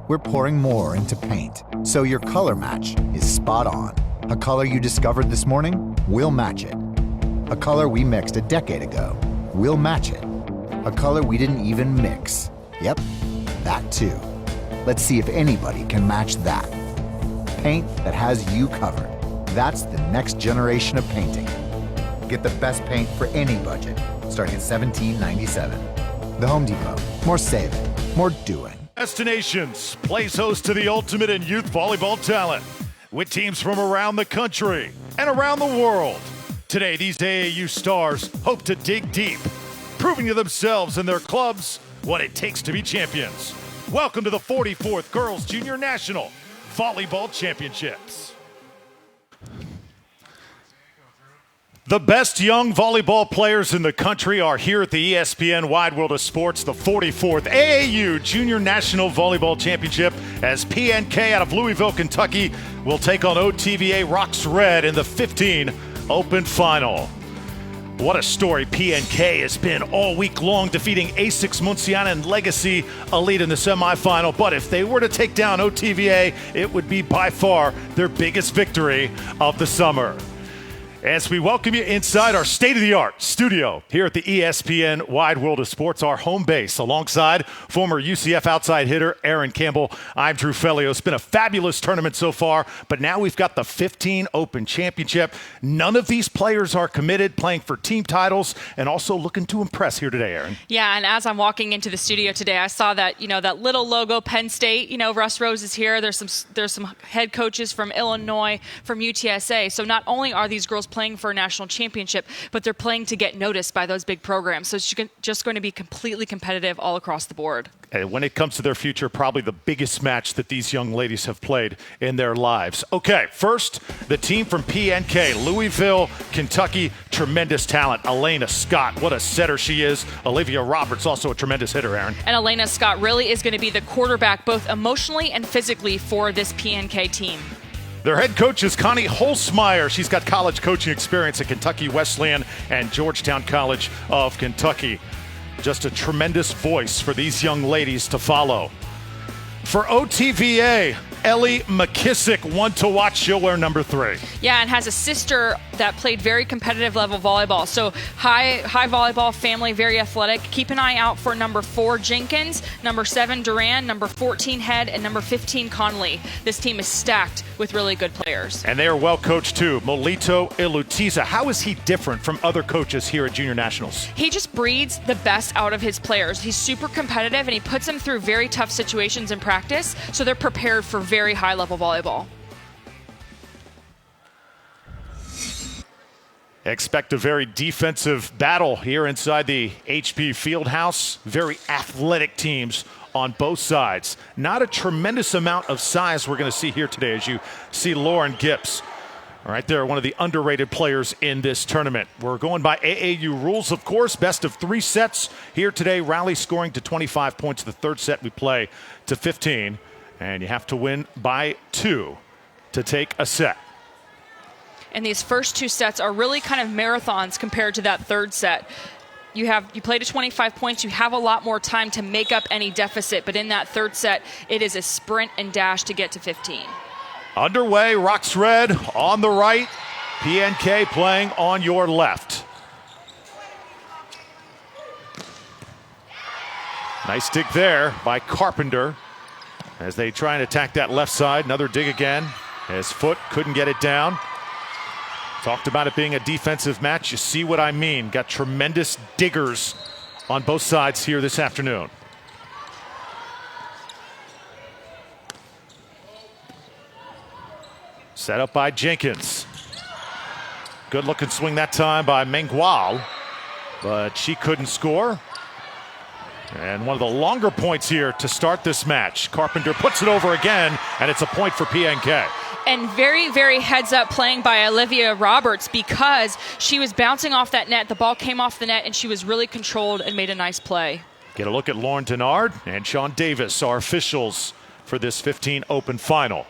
we're pouring more into paint, so your color match is spot on. A color you discovered this morning, we'll match it. A color we mixed a decade ago, we'll match it. A color we didn't even mix. Yep, that too. Let's see if anybody can match that. Paint that has you covered. That's the next generation of painting. Get the best paint for any budget, starting at $17.97. The Home Depot. More saving, more doing. Destinations plays host to the ultimate in youth volleyball talent with teams from around the country and around the world. Today, these AAU stars hope to dig deep, proving to themselves and their clubs what it takes to be champions. Welcome to the 44th Girls Junior National Volleyball Championships. The best young volleyball players in the country are here at the ESPN Wide World of Sports, the 44th AAU Junior National Volleyball Championship, as PNK out of Louisville, Kentucky will take on OTVA Rocks Red in the 15 Open Final. What a story PNK has been all week long, defeating Asics Munciana and Legacy Elite in the semifinal. But if they were to take down OTVA, it would be by far their biggest victory of the summer. As we welcome you inside our state-of-the-art studio here at the ESPN Wide World of Sports, our home base, alongside former UCF outside hitter Aaron Campbell. I'm Drew Felios. It's been a fabulous tournament so far, but now we've got the 15 Open Championship. None of these players are committed, playing for team titles, and also looking to impress here today, Aaron. Yeah, and as I'm walking into the studio today, I saw that, that little logo, Penn State. Russ Rose is here. There's some head coaches from Illinois, from UTSA. So not only are these girls playing for a national championship, but they're playing to get noticed by those big programs. So it's just going to be completely competitive all across the board. And when it comes to their future, probably the biggest match that these young ladies have played in their lives. Okay, first, the team from PNK, Louisville, Kentucky, tremendous talent. Elena Scott, what a setter she is. Olivia Roberts, also a tremendous hitter, Aaron. And Elena Scott really is going to be the quarterback both emotionally and physically for this PNK team. Their head coach is Connie Holzmeyer. She's got college coaching experience at Kentucky Wesleyan and Georgetown College of Kentucky. Just a tremendous voice for these young ladies to follow. For OTVA, Ellie McKissick, one to watch. She'll wear number 3. Yeah, and has a sister that played very competitive level volleyball. So high volleyball family, very athletic. Keep an eye out for number 4, Jenkins, number 7, Duran, number 14, Head, and number 15, Conley. This team is stacked with really good players. And they are well coached too. Molito Ilutiza. How is he different from other coaches here at Junior Nationals? He just breeds the best out of his players. He's super competitive, and he puts them through very tough situations in practice, so they're prepared for very high-level volleyball. Expect a very defensive battle here inside the HP Fieldhouse. Very athletic teams on both sides. Not a tremendous amount of size we're going to see here today, as you see Lauren Gibbs. Right there, one of the underrated players in this tournament. We're going by AAU rules, of course. Best of 3 sets here today. Rally scoring to 25 points. The third set we play to 15. And you have to win by 2 to take a set. And these first 2 sets are really kind of marathons compared to that third set. You play to 25 points. You have a lot more time to make up any deficit. But in that third set, it is a sprint and dash to get to 15. Underway, Rocks Red on the right. PNK playing on your left. Nice dig there by Carpenter as they try and attack that left side. Another dig again. His foot couldn't get it down. Talked about it being a defensive match. You see what I mean. Got tremendous diggers on both sides here this afternoon. Set up by Jenkins. Good looking swing that time by Mengual, but she couldn't score. And one of the longer points here to start this match. Carpenter puts it over again, and it's a point for PNK. And very, very heads-up playing by Olivia Roberts, because she was bouncing off that net. The ball came off the net, and she was really controlled and made a nice play. Get a look at Lauren Denard and Sean Davis, our officials for this 15 Open Final.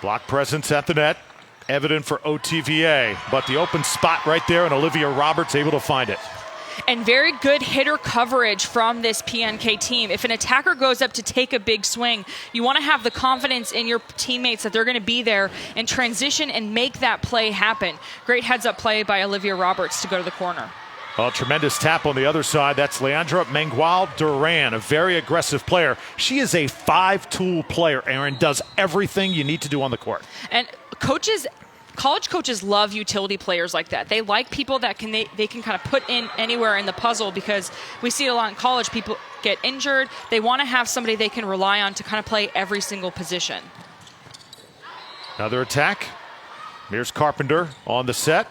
Block presence at the net. evident for OTVA, but the open spot right there, and Olivia Roberts able to find it. And very good hitter coverage from this PNK team. If an attacker goes up to take a big swing, you want to have the confidence in your teammates that they're going to be there and transition and make that play happen. Great heads-up play by Olivia Roberts to go to the corner. Well, tremendous tap on the other side. That's Leandra Mangual Duran, a very aggressive player. She is a 5-tool player, Aaron, does everything you need to do on the court. And college coaches love utility players like that. They like people that they can kind of put in anywhere in the puzzle, because we see it a lot in college. People get injured. They want to have somebody they can rely on to kind of play every single position. Another attack. Here's Carpenter on the set.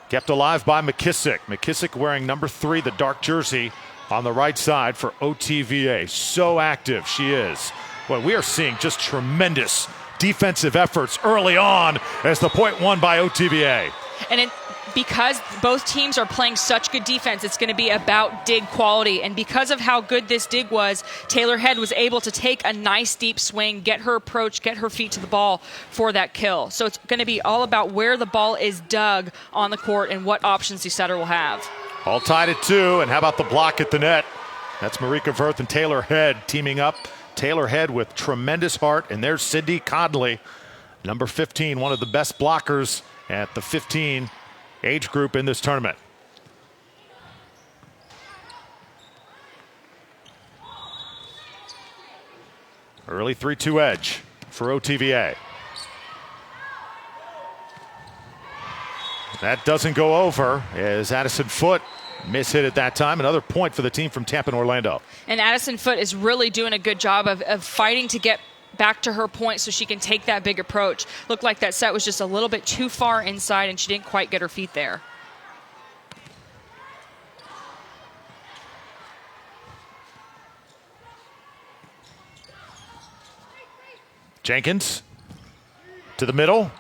Kept alive by McKissick. McKissick wearing number 3, the dark jersey, on the right side for OTVA. So active she is. Well, we are seeing just tremendous defensive efforts early on as the point won by OTVA. And because both teams are playing such good defense, it's going to be about dig quality. And because of how good this dig was, Taylor Head was able to take a nice deep swing, get her approach, get her feet to the ball for that kill. So it's going to be all about where the ball is dug on the court and what options the setter will have. All tied at 2, and how about the block at the net? That's Marika Verth and Taylor Head teaming up. Taylor Head with tremendous heart, and there's Sydney Conley, number 15, one of the best blockers at the 15 age group in this tournament. Early 3-2 edge for OTVA. That doesn't go over as Addison Foote miss-hit at that time. Another point for the team from Tampa and Orlando. And Addison Foote is really doing a good job of fighting to get back to her point so she can take that big approach. Looked like that set was just a little bit too far inside, and she didn't quite get her feet there. Jenkins to the middle.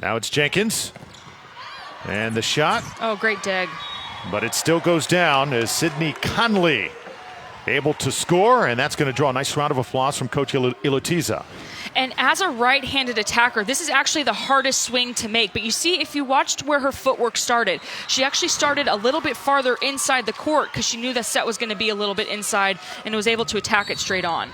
Now it's Jenkins. And the shot. Oh, great dig. But it still goes down as Sydney Conley able to score, and that's going to draw a nice round of applause from Coach Ilutiza. And as a right-handed attacker, this is actually the hardest swing to make. But you see, if you watched where her footwork started, she actually started a little bit farther inside the court because she knew the set was going to be a little bit inside and was able to attack it straight on.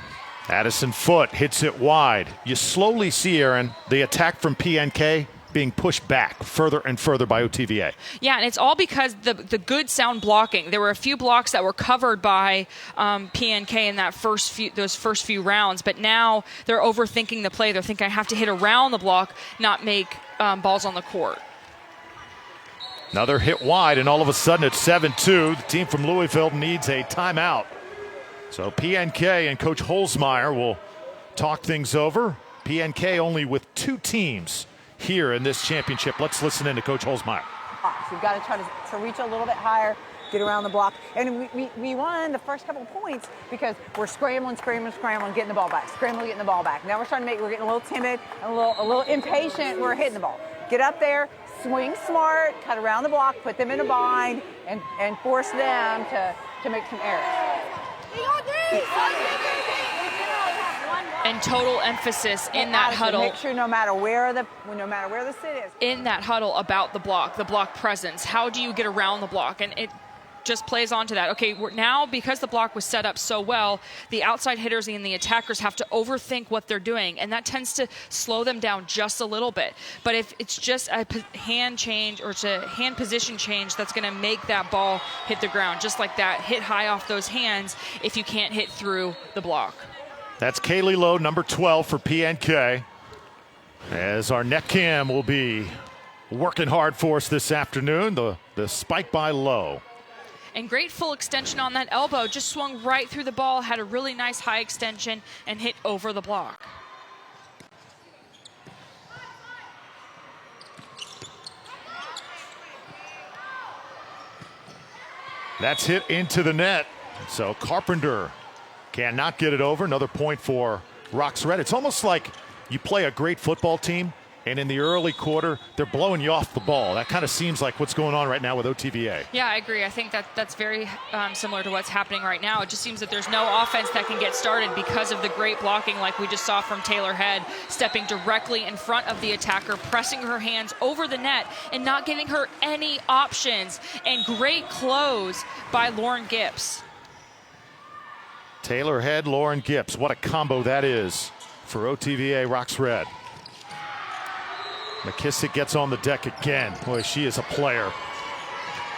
Addison Foote hits it wide. You slowly see, Aaron, the attack from PNK being pushed back further and further by OTVA. Yeah, and it's all because the good sound blocking. There were a few blocks that were covered by PNK in those first few rounds, but now they're overthinking the play. They're thinking, I have to hit around the block, not make balls on the court. Another hit wide, and all of a sudden it's 7-2. The team from Louisville needs a timeout. So PNK and Coach Holzmeyer will talk things over. PNK only with 2 teams here in this championship. Let's listen in to Coach Holzmeyer. We've got to try to reach a little bit higher, get around the block. And we won the first couple of points because we're scrambling, getting the ball back, getting the ball back. Now we're getting a little timid, a little impatient. We're hitting the ball. Get up there, swing smart, cut around the block, put them in a bind, and force them to make some errors. And total emphasis in that huddle. Make sure no matter where the sit is. In that huddle about the block presence. How do you get around the block? And it just plays on to that. Okay, now because the block was set up so well, the outside hitters and the attackers have to overthink what they're doing, and that tends to slow them down just a little bit. But if it's just a hand change or it's a hand position change that's going to make that ball hit the ground, just like that, hit high off those hands if you can't hit through the block. That's Kaylee Lowe, number 12 for PNK, as our net cam will be working hard for us this afternoon. The spike by Lowe. And great full extension on that elbow. Just swung right through the ball, had a really nice high extension, and hit over the block. That's hit into the net. So Carpenter cannot get it over. Another point for Rox Red. It's almost like you play a great football team And in the early quarter, they're blowing you off the ball. That kind of seems like what's going on right now with OTVA. Yeah, I agree. I think that's very similar to what's happening right now. It just seems that there's no offense that can get started because of the great blocking like we just saw from Taylor Head, stepping directly in front of the attacker, pressing her hands over the net and not giving her any options. And great close by Lauren Gibbs. Taylor Head, Lauren Gibbs. What a combo that is for OTVA Rocks Red. McKissick gets on the deck again. Boy, she is a player.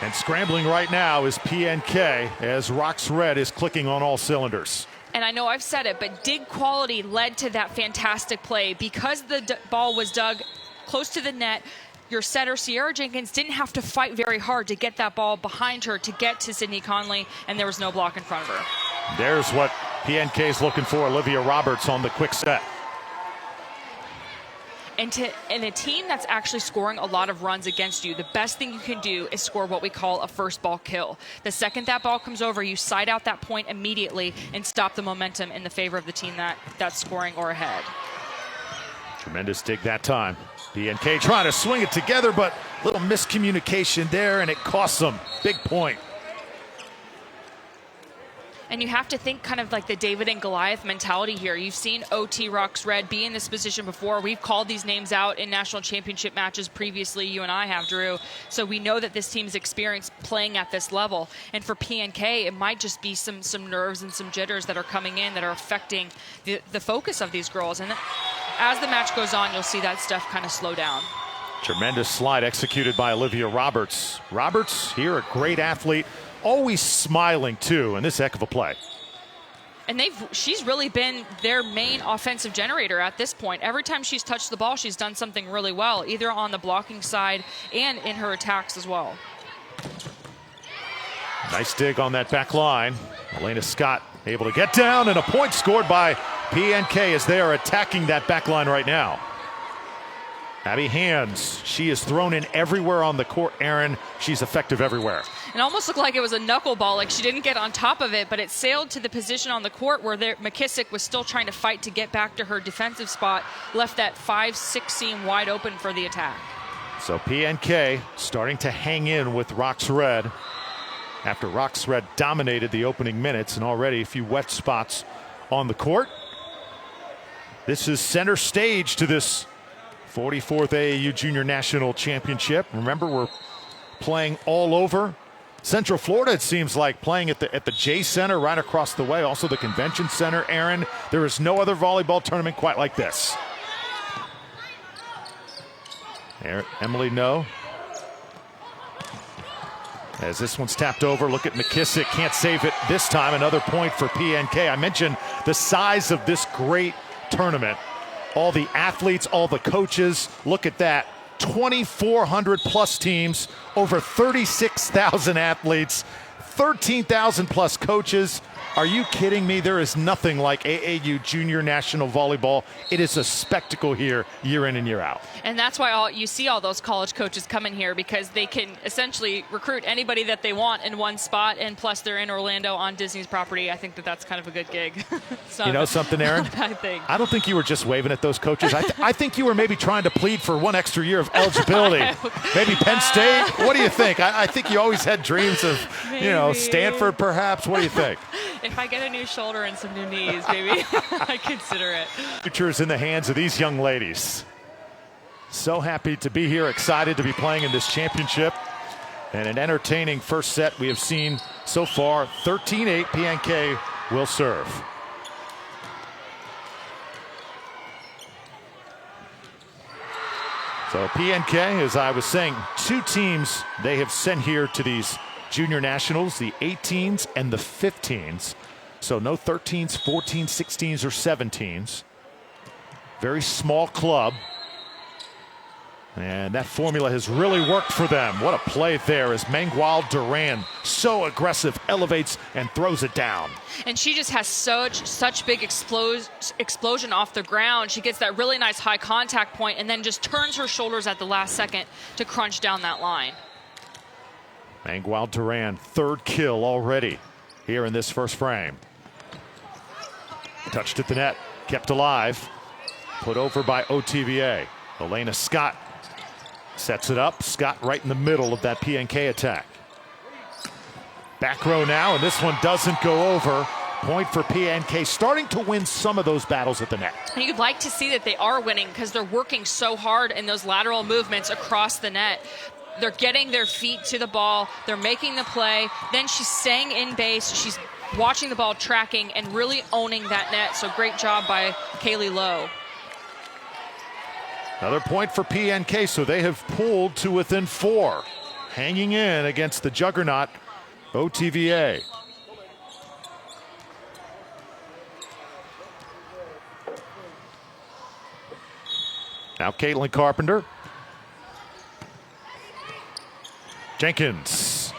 And scrambling right now is PNK as Rocks Red is clicking on all cylinders. And I know I've said it, but dig quality led to that fantastic play. Because the ball was dug close to the net, your setter, Sierra Jenkins, didn't have to fight very hard to get that ball behind her to get to Sydney Conley, and there was no block in front of her. There's what PNK is looking for, Olivia Roberts on the quick set. And in a team that's actually scoring a lot of runs against you, the best thing you can do is score what we call a first ball kill. The second that ball comes over, you side out that point immediately and stop the momentum in the favor of the team that's scoring or ahead. Tremendous dig that time. PNK trying to swing it together, but a little miscommunication there, and it costs them. Big point. And you have to think kind of like the David and Goliath mentality here. You've seen OT Rocks Red be in this position before. We've called these names out in national championship matches previously. You and I have, Drew. So we know that this team's experienced playing at this level. And for PNK, it might just be some nerves and some jitters that are coming in that are affecting the focus of these girls. And as the match goes on, you'll see that stuff kind of slow down. Tremendous slide executed by Olivia Roberts. Roberts here, a great athlete. Always smiling, too, in this heck of a play. And she's really been their main offensive generator at this point. Every time she's touched the ball, she's done something really well, either on the blocking side and in her attacks as well. Nice dig on that back line. Elena Scott able to get down, and a point scored by PNK as they are attacking that back line right now. Abby Hands, she is thrown in everywhere on the court, Aaron. She's effective everywhere. It almost looked like it was a knuckleball, like she didn't get on top of it, but it sailed to the position on the court where McKissick was still trying to fight to get back to her defensive spot, left that 5-6 seam wide open for the attack. So PNK starting to hang in with Rocks Red after Rocks Red dominated the opening minutes, and already a few wet spots on the court. This is center stage to this 44th AAU Junior National Championship. Remember, we're playing all over Central Florida, it seems like, playing at the J Center right across the way. Also the Convention Center, Aaron. There is no other volleyball tournament quite like this. Emily No. As this one's tapped over, look at McKissick. Can't save it this time. Another point for PNK. I mentioned the size of this great tournament. All the athletes, all the coaches. Look at that. 2,400 plus teams, over 36,000 athletes, 13,000 plus coaches. Are you kidding me? There is nothing like AAU Junior National Volleyball. It is a spectacle here year in and year out. And that's why you see all those college coaches coming here, because they can essentially recruit anybody that they want in one spot, and plus they're in Orlando on Disney's property. I think that's kind of a good gig. You know something, Aaron? I don't think you were just waving at those coaches. I think you were maybe trying to plead for one extra year of eligibility. Maybe Penn State? What do you think? I think you always had dreams of, Stanford perhaps. What do you think? If I get a new shoulder and some new knees, maybe I consider it. Future's in the hands of these young ladies. So happy to be here, excited to be playing in this championship. And an entertaining first set we have seen so far. 13-8, PNK will serve. So PNK, as I was saying, two teams they have sent here to these Junior Nationals, the 18s and the 15s. So no 13s, 14s, 16s, or 17s. Very small club. And that formula has really worked for them. What a play there as Mangual Duran, so aggressive, elevates and throws it down. And she just has such big explosion off the ground. She gets that really nice high contact point and then just turns her shoulders at the last second to crunch down that line. Mangual Duran, third kill already here in this first frame. Touched at the net, kept alive, put over by OTVA. Elena Scott sets it up. Scott right in the middle of that PNK attack. Back row now, and this one doesn't go over. Point for PNK, starting to win some of those battles at the net. And you'd like to see that they are winning because they're working so hard in those lateral movements across the net. They're getting their feet to the ball. They're making the play. Then she's staying in base. She's watching the ball, tracking, and really owning that net. So great job by Kaylee Lowe. Another point for PNK, so they have pulled to within 4. Hanging in against the juggernaut, OTVA. Now Caitlin Carpenter. Jenkins.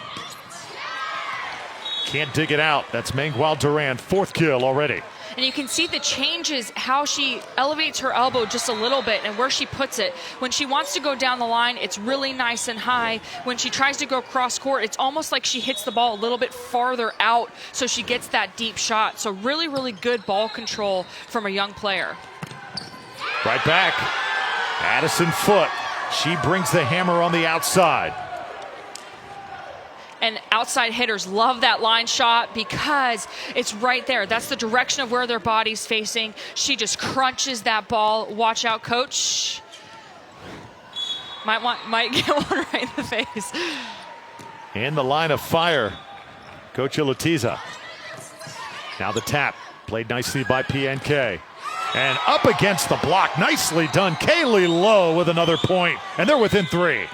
Can't dig it out. That's Mangual Duran, 4th kill already. And you can see the changes, how she elevates her elbow just a little bit and where she puts it. When she wants to go down the line, it's really nice and high. When she tries to go cross court, it's almost like she hits the ball a little bit farther out so she gets that deep shot. So really, really good ball control from a young player. Right back. Addison Foote. She brings the hammer on the outside. And outside hitters love that line shot because it's right there. That's the direction of where their body's facing. She just crunches that ball. Watch out, coach. Might get one right in the face. In the line of fire, Coach Latiza. Now the tap, played nicely by PNK. And up against the block, nicely done. Kaylee Lowe with another point, and they're within 3.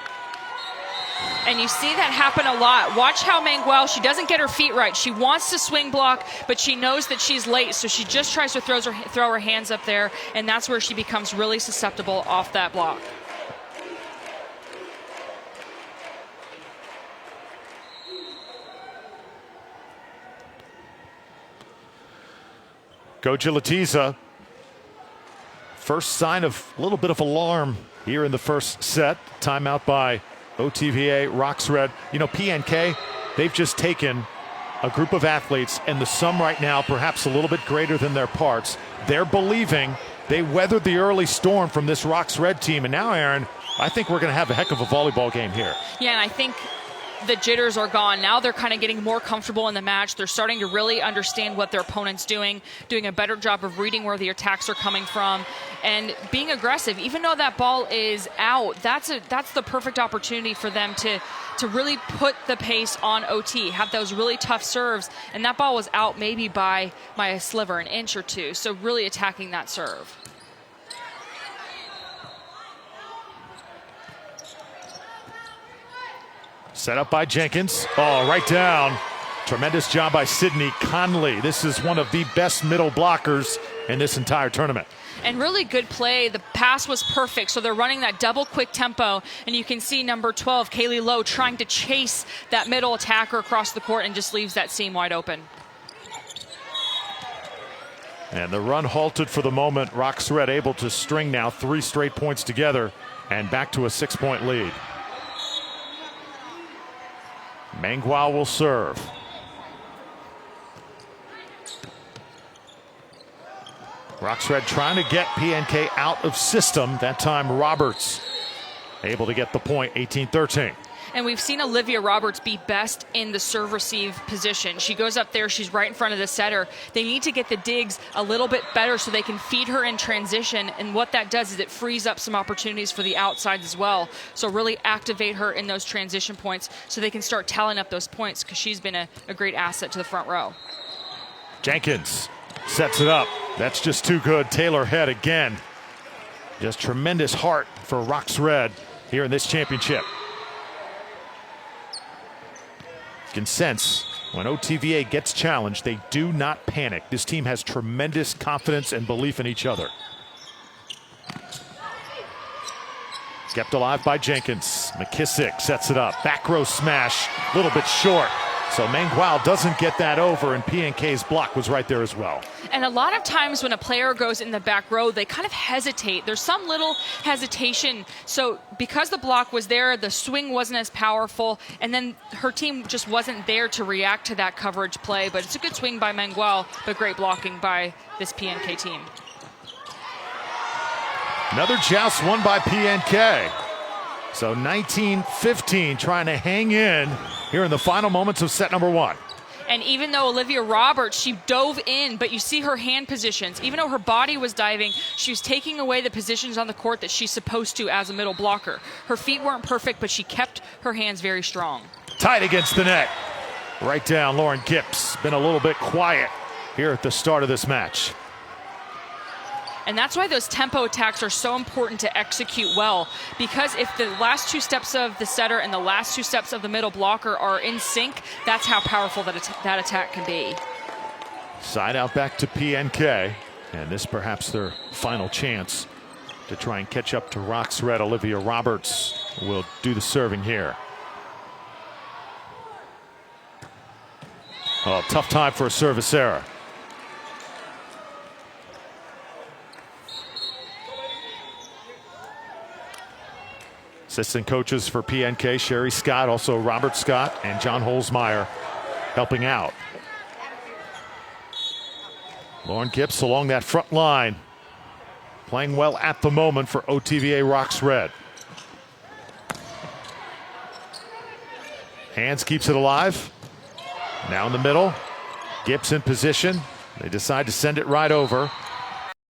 And you see that happen a lot. Watch how Mangual, she doesn't get her feet right. She wants to swing block, but she knows that she's late, so she just tries to throw her hands up there, and that's where she becomes really susceptible off that block. Coach Latiza. First sign of a little bit of alarm here in the first set. Timeout by OTVA, Roxred. You know, PNK, they've just taken a group of athletes, and the sum right now perhaps a little bit greater than their parts. They're believing they weathered the early storm from this Roxred team, and now, Aaron, I think we're going to have a heck of a volleyball game here. Yeah, and I think the jitters are gone. Now they're kind of getting more comfortable in the match. They're starting to really understand what their opponent's doing a better job of reading where the attacks are coming from, and being aggressive. Even though that ball is out, that's the perfect opportunity for them to really put the pace on OT, have those really tough serves, and that ball was out maybe by a sliver, an inch or two, so really attacking that serve. Set up by Jenkins. Oh, right down. Tremendous job by Sydney Conley. This is one of the best middle blockers in this entire tournament. And really good play. The pass was perfect, so they're running that double quick tempo, and you can see number 12, Kaylee Lowe, trying to chase that middle attacker across the court and just leaves that seam wide open. And the run halted for the moment. Roxred able to string now 3 straight points together and back to a 6-point lead. Mangual will serve. Roxred trying to get PNK out of system. That time Roberts able to get the point, 18-13. And we've seen Olivia Roberts be best in the serve-receive position. She goes up there, she's right in front of the setter. They need to get the digs a little bit better so they can feed her in transition, and what that does is it frees up some opportunities for the outside as well. So really activate her in those transition points so they can start tallying up those points, because she's been a great asset to the front row. Jenkins sets it up. That's just too good. Taylor Head again. Just tremendous heart for Roxred here in this championship. You can sense when OTVA gets challenged, they do not panic. This team has tremendous confidence and belief in each other. Kept alive by Jenkins. McKissick sets it up. Back row smash, a little bit short. So Mangual doesn't get that over, and PNK's block was right there as well. And a lot of times when a player goes in the back row, they kind of hesitate. There's some little hesitation. So because the block was there, the swing wasn't as powerful, and then her team just wasn't there to react to that coverage play. But it's a good swing by Mangual, but great blocking by this PNK team. Another joust won by PNK. So 19-15 trying to hang in here in the final moments of set number 1. And even though Olivia Roberts, she dove in, but you see her hand positions. Even though her body was diving, she was taking away the positions on the court that she's supposed to as a middle blocker. Her feet weren't perfect, but she kept her hands very strong. Tight against the net. Right down, Lauren Gibbs. Been a little bit quiet here at the start of this match. And that's why those tempo attacks are so important to execute well, because if the last 2 steps of the setter and the last 2 steps of the middle blocker are in sync, that's how powerful that attack can be. Side out back to PNK, and this perhaps their final chance to try and catch up to Rox Red. Olivia Roberts will do the serving here. Oh, tough time for a service error. Assistant coaches for PNK, Sherry Scott, also Robert Scott and John Holzmeyer helping out. Lauren Gibbs along that front line, playing well at the moment for OTVA Rox Red. Hands keeps it alive. Now in the middle, Gibbs in position. They decide to send it right over.